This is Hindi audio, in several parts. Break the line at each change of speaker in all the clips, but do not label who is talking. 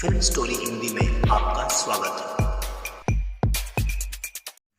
फिल्म स्टोरी हिंदी में आपका स्वागत है।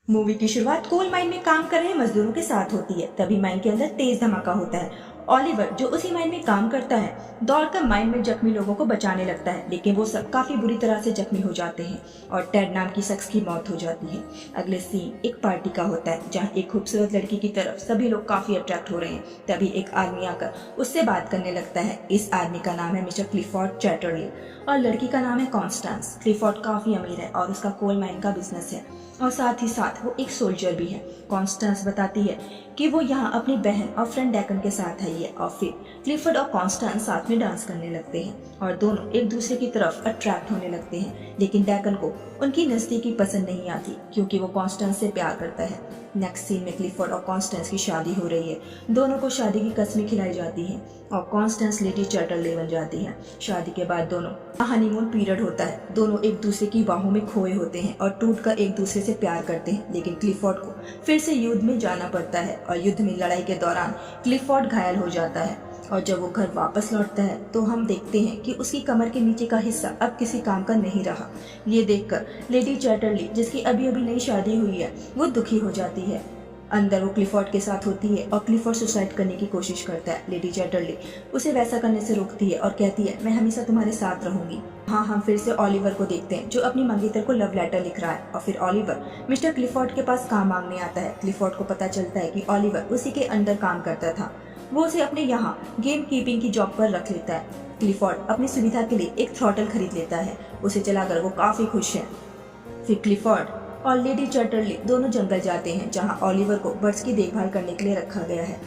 मूवी की शुरुआत कोल माइन में काम कर रहे मजदूरों के साथ होती है। तभी माइन के अंदर तेज धमाका होता है। ऑलिवर जो उसी माइन में काम करता है दौड़कर माइन में जख्मी लोगों को बचाने लगता है, लेकिन वो सब काफी बुरी तरह से जख्मी हो जाते हैं और टेड नाम की शख्स की मौत हो जाती है। अगले सीन एक पार्टी का होता है जहाँ एक खूबसूरत लड़की की तरफ सभी लोग काफी अट्रैक्ट हो रहे हैं। तभी एक आदमी आकर उससे बात करने लगता है। इस आदमी का नाम है मिस्टर क्लिफोर्ड चैटरली और लड़की का नाम है कॉन्स्टेंस। क्लिफोर्ड काफी अमीर है और उसका कोल माइन का बिजनेस है और साथ ही साथ वो एक सोल्जर भी है। कॉन्स्टेंस बताती है कि वो यहाँ अपनी बहन और फ्रेंड डैकन के साथ आई है और फिर क्लिफोर्ड और कॉन्स्टेंस साथ में डांस करने लगते हैं और दोनों एक दूसरे की तरफ अट्रैक्ट होने लगते हैं। लेकिन डैकन को उनकी नजदीकी पसंद नहीं आती क्योंकि वो कॉन्स्टेंस से प्यार करता है। नेक्स्ट सीन में क्लिफोर्ड और कॉन्स्टेंस की शादी हो रही है। दोनों को शादी की कसमें खिलाई जाती है और कॉन्स्टेंस लेडी चैटरले बन जाती है। शादी के बाद दोनों हनीमून पीरियड होता है। दोनों एक दूसरे की बाहों में खोए होते हैं और टूटकर एक दूसरे से प्यार करते हैं। लेकिन क्लिफोर्ड को फिर से युद्ध में जाना पड़ता है और युद्ध में लड़ाई के दौरान क्लिफोर्ड घायल हो जाता है और जब वो घर वापस लौटता है तो हम देखते हैं कि उसकी कमर के नीचे का हिस्सा अब किसी काम का नहीं रहा। ये देखकर लेडी चैटरली, जिसकी अभी अभी नई शादी हुई है, वो दुखी हो जाती है। अंदर वो क्लिफोर्ड के साथ होती है और क्लिफोर्ड सुसाइड करने की कोशिश करता है। लेडी चैटरली उसे वैसा करने से रोकती है और कहती है, मैं हमेशा तुम्हारे साथ रहूंगी। हाँ, हम फिर से ऑलिवर को देखते हैं जो अपनी मंगेतर को लव लेटर लिख रहा है और फिर ऑलिवर मिस्टर क्लिफोर्ड के पास काम मांगने आता है। क्लिफोर्ड को पता चलता है कि ऑलिवर उसी के अंडर काम करता था। वो उसे अपने यहाँ गेम कीपिंग की जॉब पर रख लेता है। क्लिफोर्ड अपनी सुविधा के लिए एक थ्रॉटल खरीद लेता है। उसे चलाकर वो काफी खुश है। फिर क्लिफोर्ड और लेडी चैटरली दोनों जंगल जाते हैं जहाँ ऑलिवर को बर्ड्स की देखभाल करने के लिए रखा गया है।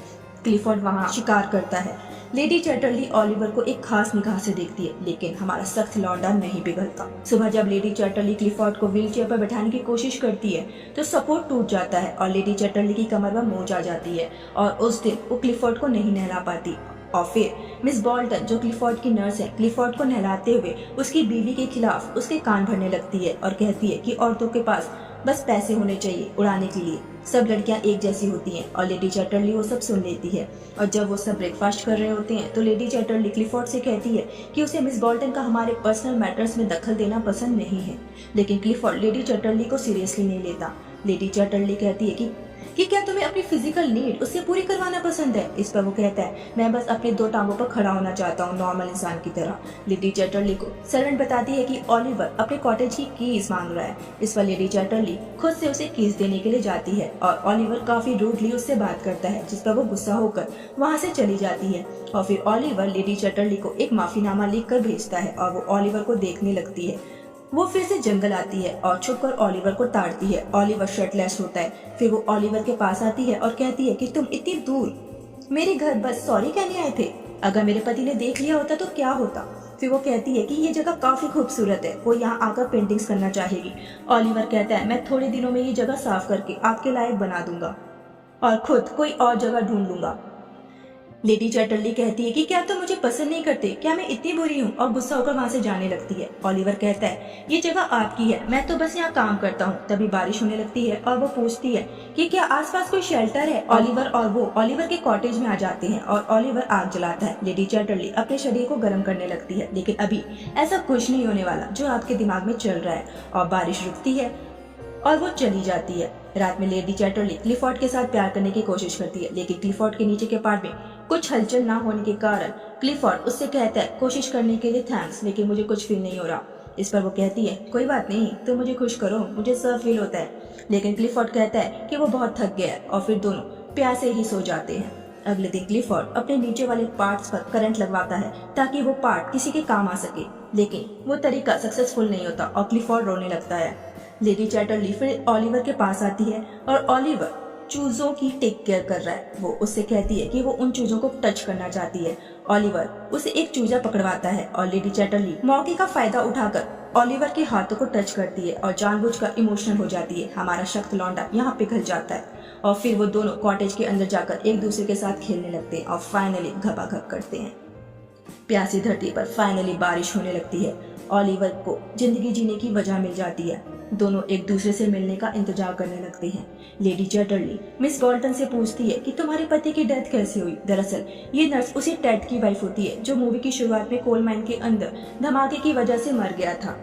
क्लिफोर्ड वहाँ शिकार करता है। लेडी चैटरली ऑलिवर को एक खास निगाह से देखती है, लेकिन हमारा सख्त लौंडा नहीं पिघलता। सुबह जब लेडी चैटरली क्लिफोर्ड को व्हीलचेयर पर बैठाने की कोशिश करती है तो सपोर्ट टूट जाता है और लेडी चैटरली की कमर पर मोच आ जाती है और उस दिन वो क्लिफोर्ड को नहीं नहला पाती। और फिर मिस बॉल्टन जो क्लिफोर्ड की नर्स है, क्लिफोर्ड को नहलाते हुए उसकी बीवी के खिलाफ उसके कान भरने लगती है और कहती है कि औरतों के पास बस पैसे होने चाहिए उड़ाने के लिए, सब लड़कियां एक जैसी होती हैं। और लेडी चैटरली वो सब सुन लेती है और जब वो सब ब्रेकफास्ट कर रहे होते हैं तो लेडी चैटरली क्लिफोर्ड से कहती है कि उसे मिस बॉल्टन का हमारे पर्सनल मैटर्स में दखल देना पसंद नहीं है। लेकिन क्लिफोर्ड लेडी चैटरली को सीरियसली नहीं लेता। लेडी चैटरली कहती है कि क्या तुम्हें अपनी फिजिकल नीड उससे पूरी करवाना पसंद है? इस पर वो कहता है, मैं बस अपने दो टांगों पर खड़ा होना चाहता हूँ नॉर्मल इंसान की तरह। लेडी चैटरली को सर्वेंट बताती है कि ऑलिवर अपने कॉटेज की कीज मांग रहा है। इस पर लेडी चैटरली खुद से उसे कीज देने के लिए जाती है और ऑलिवर काफी रूडली उससे बात करता है, जिस पर वो गुस्सा होकर वहाँ से चली जाती है। और फिर ऑलिवर लेडी चैटरली को एक माफीनामा लिख कर भेजता है और वो ऑलिवर को देखने लगती है। वो फिर से जंगल आती है और छुपकर ऑलिवर को ताड़ती है। ऑलिवर शर्टलेस होता है। फिर वो ऑलिवर के पास आती है और कहती है कि तुम इतनी दूर मेरे घर बस सॉरी कहने आए थे? अगर मेरे पति ने देख लिया होता तो क्या होता? फिर वो कहती है कि ये जगह काफी खूबसूरत है, वो यहाँ आकर पेंटिंग्स करना चाहेगी। ऑलिवर कहता है, मैं थोड़े दिनों में ये जगह साफ करके आपके लायक बना दूंगा और खुद कोई और जगह ढूंढ लूंगा। लेडी चैटरली कहती है कि क्या तुम मुझे पसंद नहीं करते? क्या मैं इतनी बुरी हूँ? और गुस्सा होकर वहाँ से जाने लगती है। ऑलिवर कहता है, ये जगह आपकी है, मैं तो बस यहाँ काम करता हूँ। तभी बारिश होने लगती है और वो पूछती है कि क्या आसपास कोई शेल्टर है? ऑलिवर और वो ऑलिवर के कॉटेज में आ जाते हैं और ऑलिवर आग जलाता है। लेडी चैटरली अपने शरीर को गर्म करने लगती है, लेकिन अभी ऐसा कुछ नहीं होने वाला जो आपके दिमाग में चल रहा है। और बारिश रुकती है और वो चली जाती है। रात में लेडी चैटरली क्लिफोर्ड के साथ प्यार करने की कोशिश करती है, लेकिन क्लिफोर्ड के नीचे के पार्ट में कुछ हलचल ना होने के कारण क्लिफोर्ड उससे कहता है, कोशिश करने के लिए थैंक्स, लेकिन मुझे कुछ फील नहीं हो रहा। इस पर वो कहती है, कोई बात नहीं, तुम मुझे खुश करो, मुझे सब फील होता है। लेकिन क्लिफोर्ड कहता है कि वो बहुत थक गया है और फिर दोनों प्यासे ही सो जाते हैं। अगले दिन क्लिफोर्ड अपने नीचे वाले पार्ट्स पर करंट लगवाता है ताकि वो पार्ट किसी के काम आ सके, लेकिन वो तरीका सक्सेसफुल नहीं होता और क्लिफोर्ड रोने लगता है। लेडी चैटरली फिर ऑलिवर के पास आती है और ऑलिवर चूजों की टेक केयर कर रहा है। वो उससे कहती है कि वो उन चूजों को टच करना चाहती है। ऑलिवर उसे एक चूजा पकड़वाता है और लेडी चैटरली मौके का फायदा उठाकर ऑलिवर के हाथों को टच करती है और जानबूझकर इमोशनल हो जाती है। हमारा सख्त लौंडा यहाँ पिघल जाता है और फिर वो दोनों कॉटेज के अंदर जाकर एक दूसरे के साथ खेलने लगते हैं और फाइनली घपाघप करते हैं। प्यासी धरती पर फाइनली बारिश होने लगती है। ऑलिवर को जिंदगी जीने की वजह मिल जाती है। दोनों एक दूसरे से मिलने का इंतजार करने लगते हैं। लेडी चैटरली मिस बोल्टन से पूछती है कि तुम्हारे पति की डेथ कैसे हुई। दरअसल ये नर्स उसी टेड की वाइफ होती है जो मूवी की शुरुआत में कोल माइन के अंदर धमाके की वजह से मर गया था।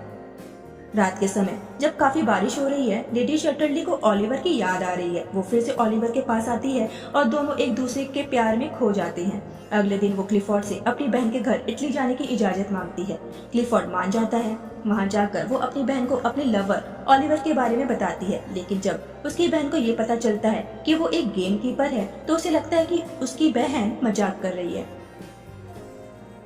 रात के समय जब काफी बारिश हो रही है, लेडी चैटरली को ओलिवर की याद आ रही है। वो फिर से ओलिवर के पास आती है और दोनों एक दूसरे के प्यार में खो जाते हैं। अगले दिन वो क्लिफोर्ड से अपनी बहन के घर इटली जाने की इजाजत मांगती है। क्लिफोर्ड मान जाता है। वहां जाकर वो अपनी बहन को अपने लवर ओलिवर के बारे में बताती है, लेकिन जब उसकी बहन को ये पता चलता है कि वो एक गेम कीपर है तो उसे लगता है कि उसकी बहन मजाक कर रही है।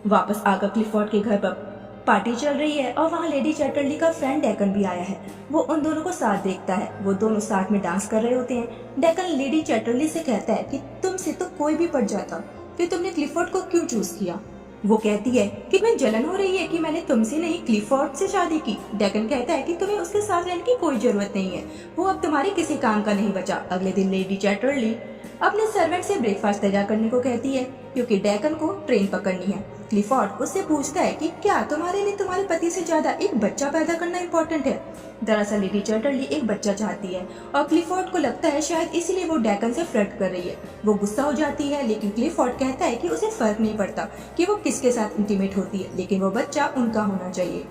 वापस आकर क्लिफोर्ड के घर पर पार्टी चल रही है और वहाँ लेडी चैटरली का फ्रेंड डेकन भी आया है। वो उन दोनों को साथ देखता है। वो दोनों साथ में डांस कर रहे होते हैं। डेकन लेडी चैटरली से कहता है कि तुमसे तो कोई भी पड़ जाता, फिर तुमने क्लिफोर्ड को क्यों चूज किया। वो कहती है कि मैं जलन हो रही है कि मैंने तुमसे नहीं क्लिफोर्ड से शादी की। डेकन कहता है कि तुम्हें उसके साथ रहने की कोई जरूरत नहीं है, वो अब तुम्हारे किसी काम का नहीं बचा। अगले दिन लेडी चैटरली अपने सर्वेंट से ब्रेकफास्ट तैयार करने को कहती है क्योंकि डेकन को ट्रेन पकड़नी है। क्लिफोर्ड उससे पूछता है कि क्या तुम्हारे लिए तुम्हारे पति से ज्यादा एक बच्चा पैदा करना इम्पोर्टेंट है। दरअसल लेडी चैटरली एक बच्चा चाहती है और क्लिफोर्ड को लगता है शायद इसीलिए वो डेकन से फ्लर्ट कर रही है। वो गुस्सा हो जाती है, लेकिन क्लिफोर्ड कहता है कि उसे फर्क नहीं पड़ता कि वो किसके साथ इंटीमेट होती है, लेकिन वो बच्चा उनका होना चाहिए।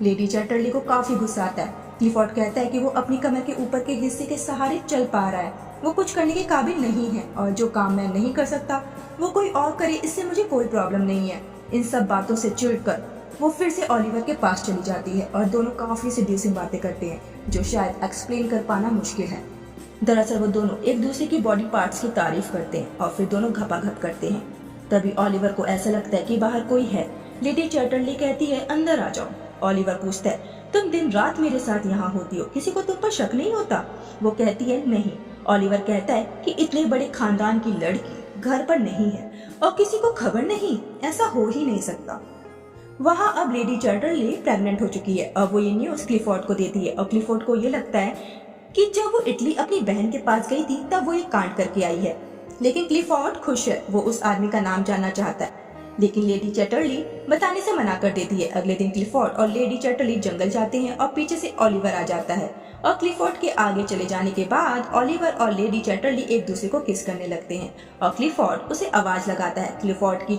लेडी चैटरली को काफी गुस्सा आता है। क्लिफोर्ड कहता है कि वो अपनी कमर के ऊपर के हिस्से के सहारे चल पा रहा है। वो कुछ करने के काबिल नहीं है और जो काम मैं नहीं कर सकता वो कोई और करे, इससे मुझे कोई प्रॉब्लम नहीं है। इन सब बातों से चिढ़कर वो फिर से ओलिवर के पास चली जाती है और दोनों काफी सेड्यूसिंग बातें करते हैं जो शायद एक्सप्लेन कर पाना मुश्किल है। दरअसल वो दोनों एक दूसरे की बॉडी पार्ट्स की तारीफ करते हैं और फिर दोनों घपाघप करते हैं। तभी ओलिवर को ऐसा लगता है कि बाहर कोई है। लेडी चैटरली कहती है अंदर आ जाओ। ओलिवर पूछता है तुम दिन रात मेरे साथ यहाँ होती हो, किसी को तुम पर शक नहीं होता। वो कहती है नहीं। ओलिवर कहता है कि इतने बड़े खानदान की लड़की घर पर नहीं है और किसी को खबर नहीं, ऐसा हो ही नहीं सकता। वहाँ अब लेडी चैटरली प्रेग्नेंट हो चुकी है और वो ये न्यूज क्लिफोर्ड को देती है और क्लिफोर्ड को ये लगता है कि जब वो इटली अपनी बहन के पास गई थी तब वो ये कांड करके आई है। लेकिन क्लिफोर्ड खुश है, वो उस आदमी का नाम जानना चाहता है, लेकिन लेडी चैटरली बताने से मना कर देती है। अगले दिन क्लिफोर्ड और लेडी चैटरली जंगल जाते हैं और पीछे से ओलिवर आ जाता है और क्लिफोर्ड के आगे चले जाने के बाद ओलिवर और लेडी चैटरली एक दूसरे को किस करने लगते हैं और क्लिफोर्ड उसे आवाज लगाता है। क्लिफोर्ड की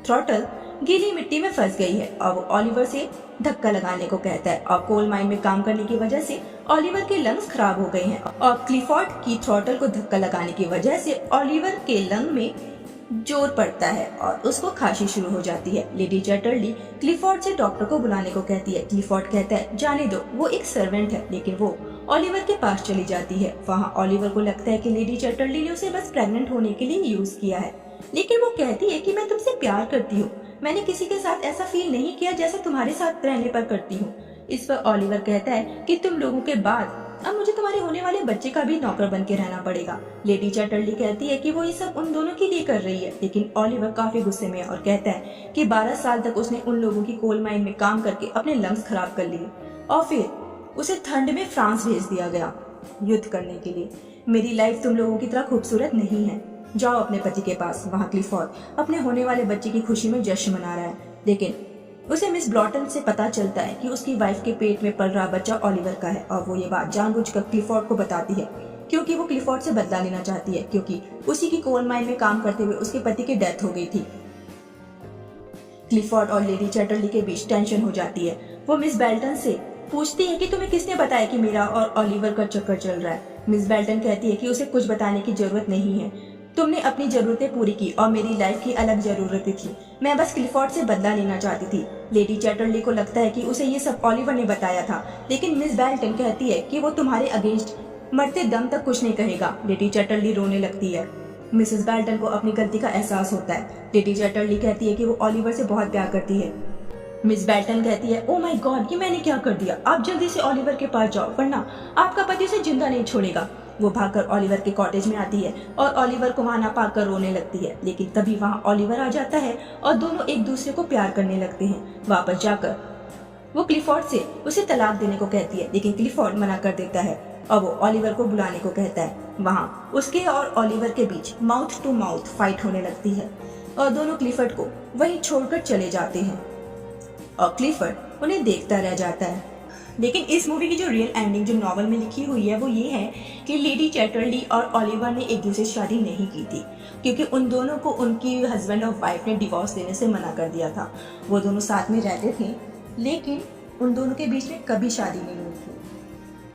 थ्रॉटल गीली मिट्टी में फंस गई है और वो ओलिवर से धक्का लगाने को कहता है और कोल माइन में काम करने की वजह से ओलिवर के लंग्स खराब हो गए हैं और क्लिफोर्ड की थ्रॉटल को धक्का लगाने की वजह से ओलिवर के लंग में जोर पड़ता है और उसको खांसी शुरू हो जाती है। लेडी चैटरली क्लिफोर्ड से डॉक्टर को बुलाने को कहती है। क्लिफोर्ड कहता है जाने दो, वो एक सर्वेंट है, लेकिन वो ओलिवर के पास चली जाती है। वहाँ ओलिवर को लगता है कि लेडी चैटरली ने उसे बस प्रेग्नेंट होने के लिए यूज किया है, लेकिन वो कहती है कि मैं तुमसे प्यार करती हूँ, मैंने किसी के साथ ऐसा फील नहीं किया जैसा तुम्हारे साथ रहने पर करती हूँ। इस पर ओलिवर कहता है कि तुम लोगों के बाद अब मुझे तुम्हारे होने वाले बच्चे का भी नौकर बन के रहना पड़ेगा। लेडी चैटरली कहती है कि वो ये सब उन दोनों के लिए कर रही है, लेकिन ओलिवर काफी गुस्से में है और कहता है कि 12 साल तक उसने उन लोगों की कोल माइन में काम करके अपने लंग्स खराब कर लिए और फिर उसे ठंड में फ्रांस भेज दिया गया युद्ध करने के लिए। मेरी लाइफ तुम लोगों की तरह खूबसूरत नहीं है, जाओ अपने पति के पास। वहाँ क्लिफोर्ड अपने होने वाले बच्चे की खुशी में जश्न मना रहा है, लेकिन उसे मिस ब्लॉटन से पता चलता है कि उसकी वाइफ के पेट में पल रहा बच्चा ओलिवर का है और वो ये बात जानबूझकर क्लिफोर्ड को बताती है क्योंकि वो क्लिफोर्ड से बदला लेना चाहती है, क्योंकि उसी की कोल माइन में काम करते हुए उसके पति की डेथ हो गई थी। क्लिफोर्ड और लेडी चैटरली के बीच टेंशन हो जाती है। वो मिस बेल्टन से पूछती है कि तुम्हें किसने बताया कि मेरा और ओलिवर का चक्कर चल रहा है। मिस बेल्टन कहती है कि उसे कुछ बताने की जरूरत नहीं है, तुमने अपनी जरूरतें पूरी की और मेरी लाइफ की अलग जरूरतें थी, मैं बस क्लिफोर्ड से बदला लेना चाहती थी। लेडी चैटरली को लगता है कि उसे ये सब ओलिवर ने बताया था, लेकिन मिस बेल्टन कहती है कि वो तुम्हारे अगेंस्ट मरते दम तक कुछ नहीं कहेगा। लेडी चैटरली रोने लगती है। मिसेस बेल्टन को अपनी गलती का एहसास होता है। लेडी चैटरली कहती है कि वो ओलिवर से बहुत प्यार करती है। मिस बेल्टन कहती है ओह माय गॉड, ये मैंने क्या कर दिया, आप जल्दी से ओलिवर के पास जाओ वरना आपका पति उसे जिंदा नहीं छोड़ेगा। वो भागकर ओलिवर के कॉटेज में आती है और ओलिवर को वहां ना पाकर रोने लगती है, लेकिन तभी वहां ओलिवर आ जाता है और दोनों एक दूसरे को प्यार करने लगते हैं। वापस जाकर वो क्लिफोर्ड से उसे तलाक देने को कहती है, लेकिन क्लिफोर्ड मना कर देता है और वो ओलिवर को बुलाने को कहता है। वहाँ उसके और ओलिवर के बीच माउथ टू माउथ फाइट होने लगती है और दोनों क्लिफोर्ड को वहीं छोड़कर चले जाते हैं और क्लिफोर्ड उन्हें देखता रह जाता है। लेकिन इस मूवी की जो रियल एंडिंग जो नॉवल में लिखी हुई है वो ये है कि लेडी चैटरली और ओलिवर ने एक दूसरे से शादी नहीं की थी, क्योंकि उन दोनों को उनकी हस्बैंड और वाइफ ने डिवोर्स देने से मना कर दिया था। वो दोनों साथ में रहते थे लेकिन उन दोनों के बीच में कभी शादी नहीं हुई।